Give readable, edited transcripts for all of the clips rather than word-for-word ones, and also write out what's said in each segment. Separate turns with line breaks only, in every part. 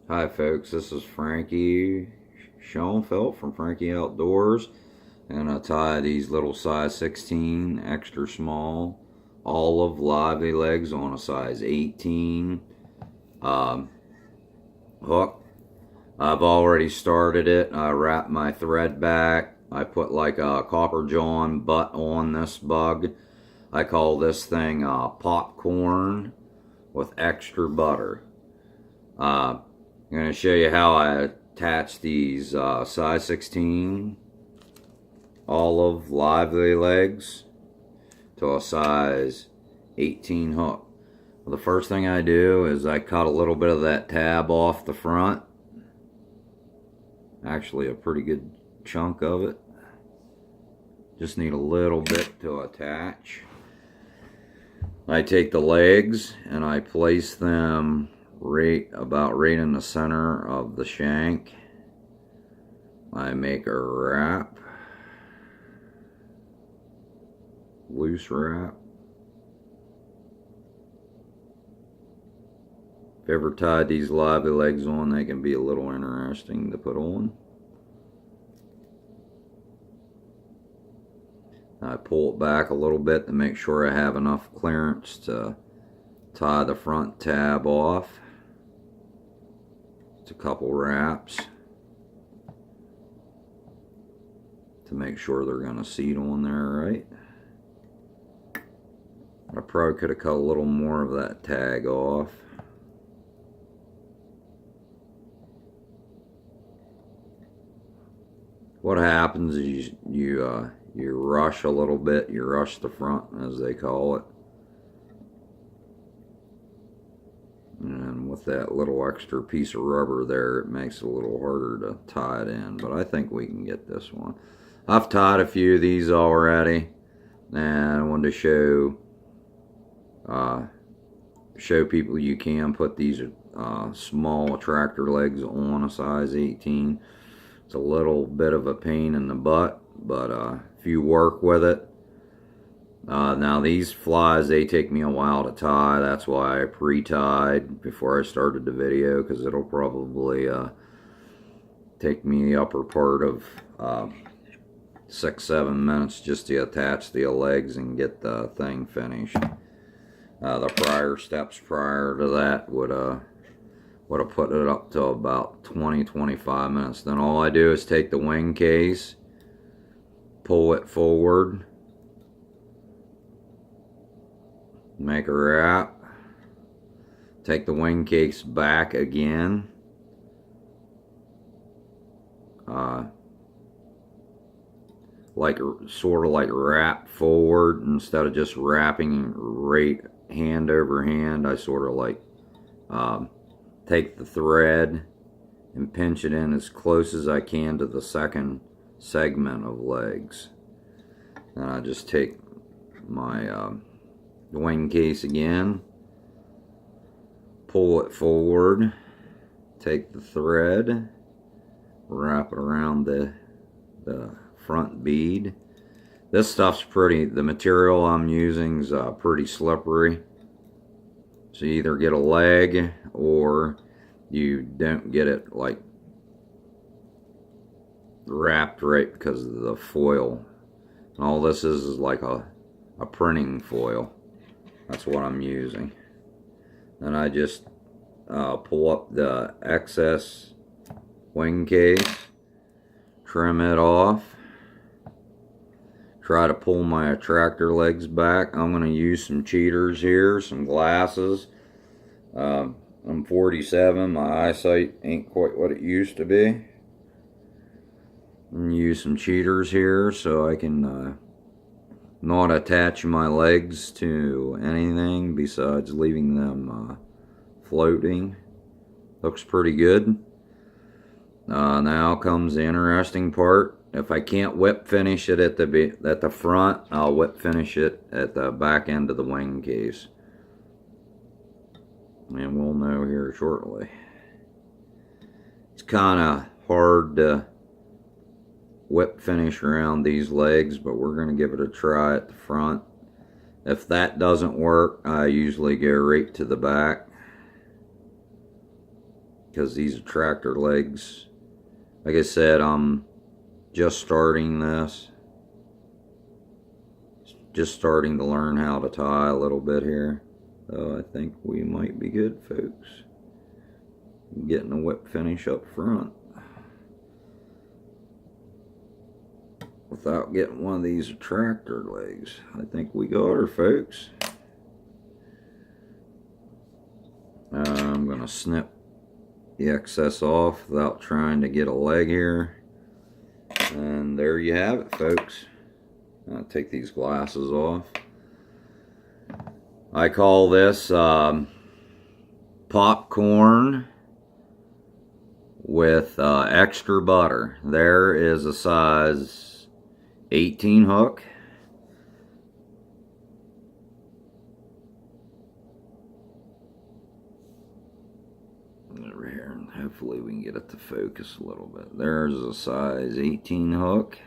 Hi folks, this is Frankie Schoenfeld from Frankie Outdoors, and I tie these little size 16 extra small olive lively legs on a size 18 um, hook. I've already started it. I wrap my thread back. I put like a copper john butt on this bug. I call this thing popcorn with extra butter. I'm going to show you how I attach these size 16 olive lively legs to a size 18 hook. Well, the first thing I do is I cut a little bit of that tab off the front. Actually a pretty good chunk of it. Just need a little bit to attach. I take the legs and I place them about right in the center of the shank. I make a wrap, loose wrap. If you ever tied these lively legs on, they can be a little interesting to put on. I pull it back a little bit to make sure I have enough clearance to tie the front tab off. It's a couple wraps to make sure they're going to seat on there right. I probably could have cut a little more of that tag off. What happens is you rush a little bit, you rush the front as they call it. And with that little extra piece of rubber there, it makes it a little harder to tie it in, but I think we can get this one. I've tied a few of these already, and I wanted to show people you can put these small tractor legs on a size 18. It's a little bit of a pain in the butt, but if you work with it. Now these flies, they take me a while to tie. That's why I pre-tied before I started the video, because it'll probably take me the upper part of 6-7 minutes just to attach the legs and get the thing finished. The prior steps prior to that would have put it up to about 20-25 minutes. Then all I do is take the wing case, pull it forward, make a wrap, take the wing case back again, sort of like wrap forward instead of just wrapping right hand over hand. I sort of like take the thread and pinch it in as close as I can to the second segment of legs. And I just take my wing case again, pull it forward, take the thread, wrap it around the front bead. This stuff's the material I'm using is pretty slippery, so you either get a leg or you don't get it like wrapped right because of the foil. And all this is like a printing foil. That's what I'm using. Then I just pull up the excess wing case, trim it off, try to pull my tractor legs back. I'm going to use some cheaters here, some glasses. I'm 47, my eyesight ain't quite what it used to be. I'm going to use some cheaters here so I can not attach my legs to anything besides leaving them floating. Looks pretty good. Now comes the interesting part. If I can't whip finish it at the front, I'll whip finish it at the back end of the wing case. And we'll know here shortly. It's kind of hard to whip finish around these legs, but we're going to give it a try at the front. If that doesn't work, I usually go right to the back, because these attractor legs, like I said, I'm just starting this. Just starting to learn how to tie a little bit here. So I think we might be good, folks. Getting a whip finish up front without getting one of these attractor legs. I think we got her, folks. I'm gonna snip the excess off without trying to get a leg here. And there you have it, folks. I'll take these glasses off. I call this popcorn with extra butter. There is a size 18 hook. Over here, and hopefully we can get it to focus a little bit. There's a size 18 hook.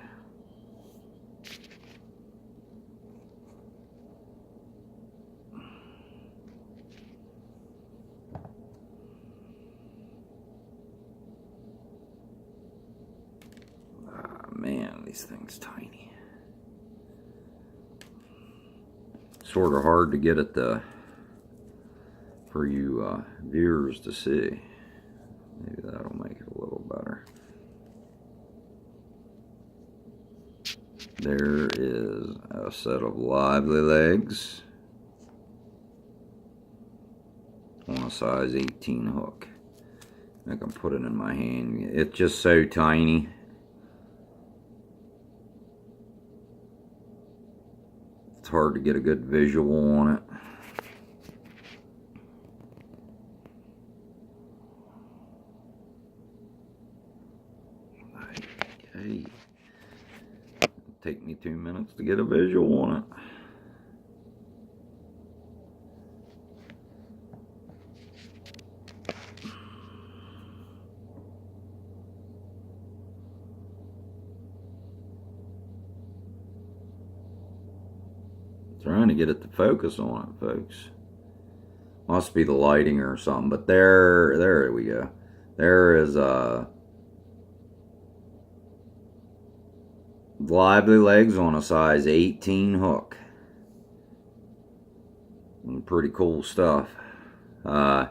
Man, these things tiny. Sort of hard to get it for you viewers to see. Maybe that'll make it a little better. There is a set of lively legs on a size 18 hook. I can put it in my hand. It's just so tiny. It's hard to get a good visual on it. Okay. It'll take me 2 minutes to get a visual on it. Trying to get it to focus on it, folks. Must be the lighting or something, but there we go. There is a lively legs on a size 18 hook. Pretty cool stuff. I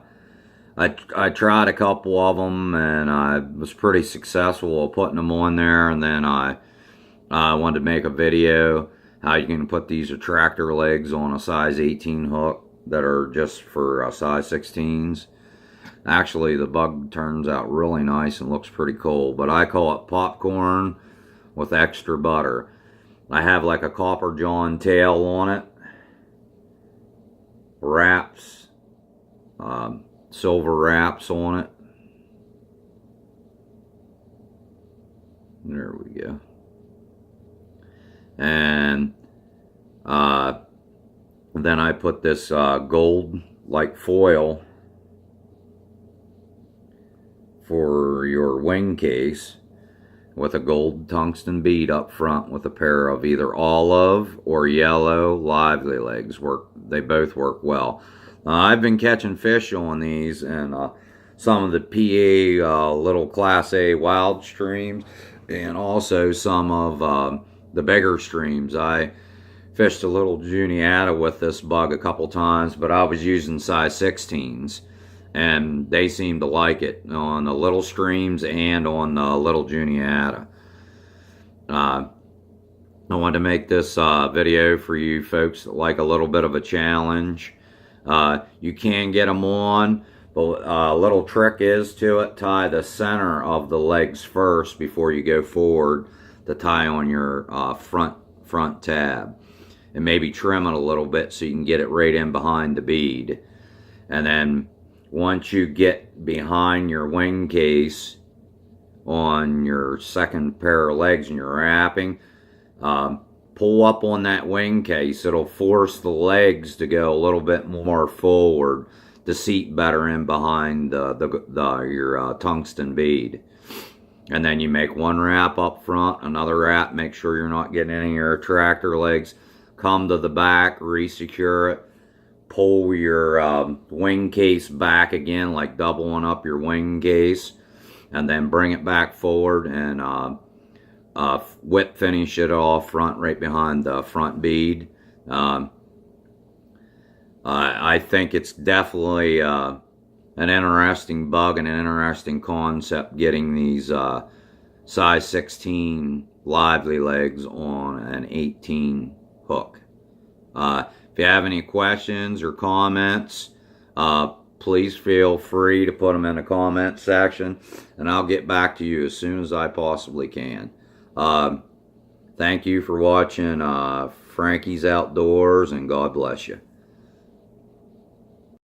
tried a couple of them and I was pretty successful putting them on there, and then I wanted to make a video how you can put these attractor legs on a size 18 hook that are just for size 16s. Actually, the bug turns out really nice and looks pretty cool, but I call it popcorn with extra butter. I have like a copper john tail on it, wraps, silver wraps on it. There we go. And then I put this gold like foil for your wing case with a gold tungsten bead up front with a pair of either olive or yellow lively legs. They both work well. I've been catching fish on these and some of the PA little Class A wild streams, and also some of the bigger streams. I fished a little Juniata with this bug a couple times, but I was using size 16s, and they seem to like it on the little streams and on the little Juniata. I wanted to make this video for you folks that like a little bit of a challenge. You can get them on, but a little trick is to it: tie the center of the legs first before you go forward to tie on your front tab, and maybe trim it a little bit so you can get it right in behind the bead. And then once you get behind your wing case on your second pair of legs and you're wrapping, pull up on that wing case. It'll force the legs to go a little bit more forward to seat better in behind your tungsten bead. And then you make one wrap up front, another wrap, make sure you're not getting any of your attractor legs, come to the back, re-secure it, pull your wing case back again, like doubling up your wing case, and then bring it back forward and whip finish it off front, right behind the front bead. I think it's definitely an interesting bug and an interesting concept, getting these size 16 lively legs on an 18 hook. If you have any questions or comments, please feel free to put them in the comment section, and I'll get back to you as soon as I possibly can. Thank you for watching Frankie's Outdoors, and God bless you.